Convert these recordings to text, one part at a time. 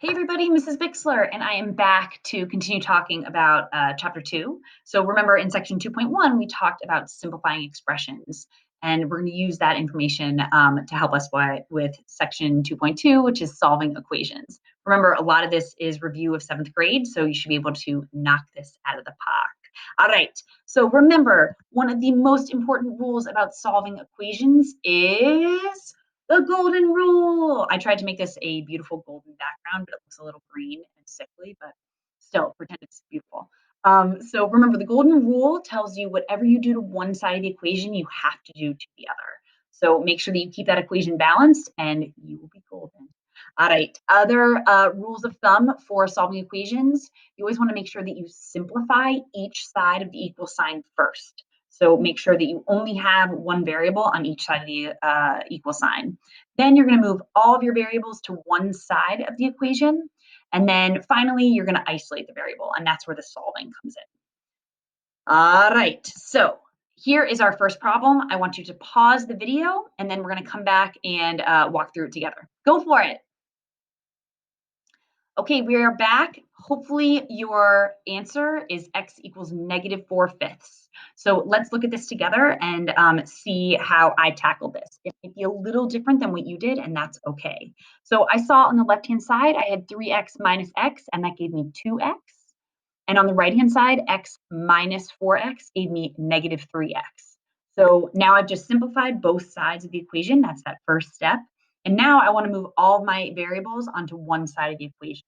Hey everybody, Mrs. Bixler, and I am back to continue talking about chapter 2. So remember in section 2.1, we talked about simplifying expressions, and we're going to use that information to help us with section 2.2, which is solving equations. Remember, a lot of this is review of 7th grade, so you should be able to knock this out of the park. All right, so remember, one of the most important rules about solving equations is the golden rule. I tried to make this a beautiful golden background, but it looks a little green and sickly, but still pretend it's beautiful. So remember, the golden rule tells you whatever you do to one side of the equation, you have to do to the other. So make sure that you keep that equation balanced and you will be golden. All right, other rules of thumb for solving equations, you always want to make sure that you simplify each side of the equal sign first. So make sure that you only have one variable on each side of the equal sign. Then you're going to move all of your variables to one side of the equation. And then finally, you're going to isolate the variable, and that's where the solving comes in. All right, so here is our first problem. I want you to pause the video, and then we're going to come back and walk through it together. Go for it. Okay, we are back. Hopefully your answer is x equals -4/5. So let's look at this together and see how I tackled this. It might be a little different than what you did, and that's okay. So I saw on the left-hand side, I had 3x minus x, and that gave me 2x. And on the right-hand side, x minus 4x gave me -3x. So now I've just simplified both sides of the equation. That's that first step. And now I want to move all of my variables onto one side of the equation.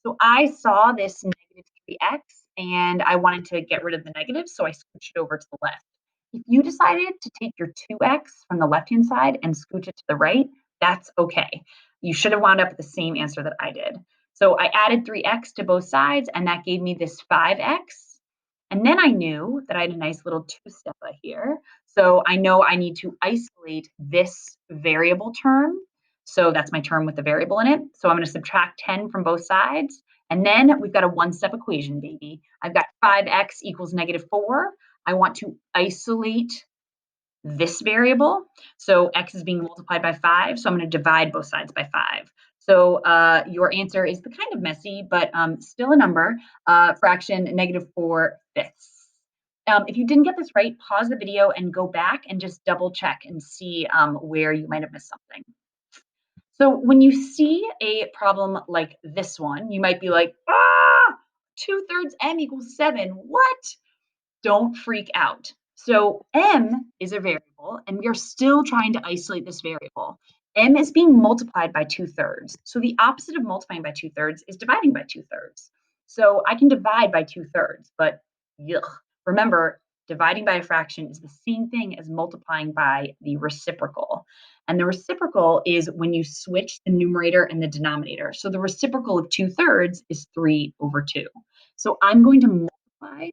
So I saw this -3x and I wanted to get rid of the negative, so I switched it over to the left. If you decided to take your 2x from the left-hand side and scooch it to the right, that's okay. You should have wound up with the same answer that I did. So I added 3x to both sides, and that gave me this 5x. And then I knew that I had a nice little two-step here. So I know I need to isolate this variable term. So that's my term with the variable in it. So I'm going to subtract 10 from both sides. And then we've got a one-step equation, baby. I've got 5x equals -4. I want to isolate this variable. So x is being multiplied by 5. So I'm going to divide both sides by 5. So your answer is the kind of messy, but still a number, fraction -4/5. If you didn't get this right, pause the video and go back and just double check and see where you might have missed something. So when you see a problem like this one, you might be like, 2/3 m equals 7. What? Don't freak out. So m is a variable, and we are still trying to isolate this variable. M is being multiplied by 2/3. So the opposite of multiplying by 2/3 is dividing by 2/3. So I can divide by 2/3, but yuck. Remember, dividing by a fraction is the same thing as multiplying by the reciprocal. And the reciprocal is when you switch the numerator and the denominator. So the reciprocal of 2/3 is 3/2. So I'm going to multiply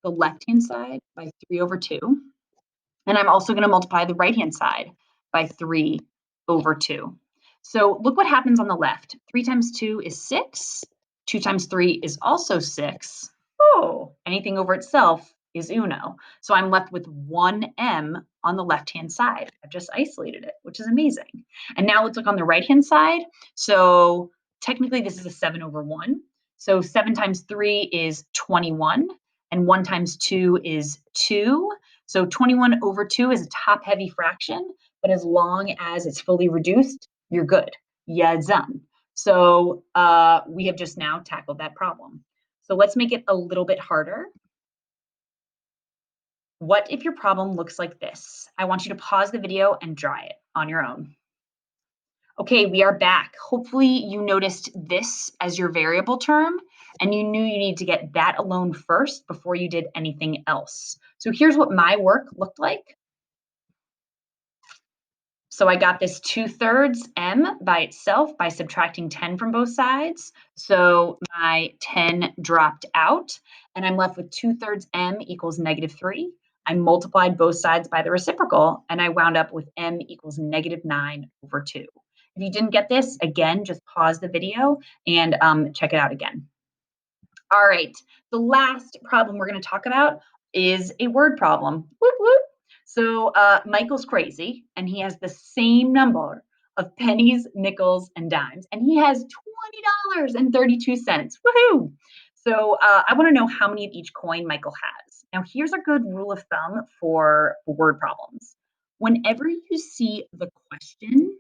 the left-hand side by 3/2. And I'm also going to multiply the right-hand side by 3/2. So look what happens on the left. 3 times 2 is 6. 2 times 3 is also 6. Oh, anything over itself is uno. So I'm left with 1m on the left-hand side. I've just isolated it, which is amazing. And now let's look on the right-hand side. So technically this is a 7/1. So 7 times 3 is 21, and 1 times 2 is 2. So 21/2 is a top-heavy fraction, but as long as it's fully reduced, you're good. Yeah, done. So we have just now tackled that problem. So let's make it a little bit harder. What if your problem looks like this? I want you to pause the video and draw it on your own. Okay, we are back. Hopefully you noticed this as your variable term and you knew you needed to get that alone first before you did anything else. So here's what my work looked like. So I got this 2/3 m by itself by subtracting 10 from both sides. So my 10 dropped out and I'm left with 2/3 m equals -3. I multiplied both sides by the reciprocal and I wound up with m equals -9/2. If you didn't get this, again, just pause the video and check it out again. All right, the last problem we're going to talk about is a word problem. Whoop, whoop. So Michael's crazy and he has the same number of pennies, nickels, and dimes. And he has $20.32. Woohoo! So I want to know how many of each coin Michael has. Now, here's a good rule of thumb for word problems. Whenever you see the question,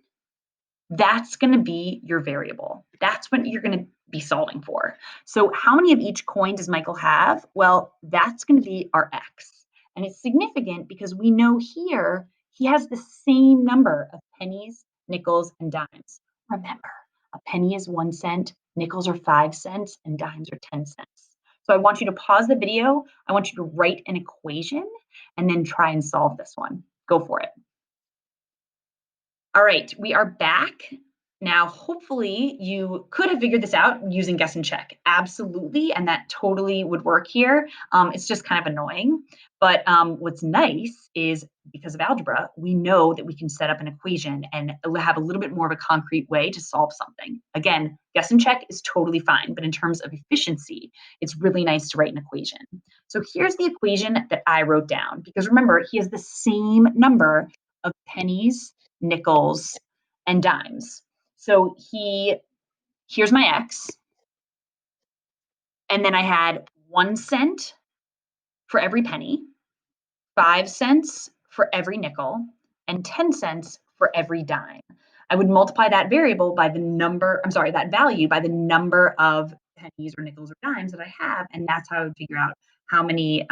that's going to be your variable. That's what you're going to be solving for. So how many of each coin does Michael have? Well, that's going to be our x. And it's significant because we know here he has the same number of pennies, nickels, and dimes. Remember, a penny is 1 cent, nickels are 5 cents, and dimes are 10 cents. So I want you to pause the video. I want you to write an equation and then try and solve this one. Go for it. All right, we are back. Now, hopefully you could have figured this out using guess and check. Absolutely, and that totally would work here. It's just kind of annoying. But what's nice is because of algebra, we know that we can set up an equation and have a little bit more of a concrete way to solve something. Again, guess and check is totally fine, but in terms of efficiency, it's really nice to write an equation. So here's the equation that I wrote down, because remember, he has the same number of pennies, nickels, and dimes. So here's my x, and then I had 1 cent for every penny, 5 cents for every nickel, and 10 cents for every dime. I would multiply that variable by the number, I'm sorry, that value by the number of pennies or nickels or dimes that I have, and that's how I would figure out how many,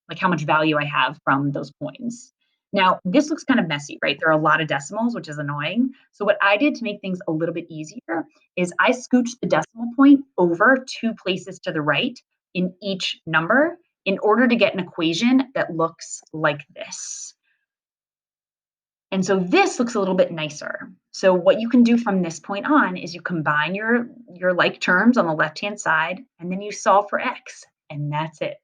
like how much value I have from those coins. Now, this looks kind of messy, right? There are a lot of decimals, which is annoying. So what I did to make things a little bit easier is I scooched the decimal point over 2 places to the right in each number in order to get an equation that looks like this. And so this looks a little bit nicer. So what you can do from this point on is you combine your like terms on the left-hand side, and then you solve for x, and that's it.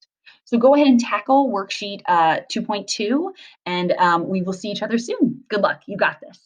So go ahead and tackle worksheet 2.2, and we will see each other soon. Good luck. You got this.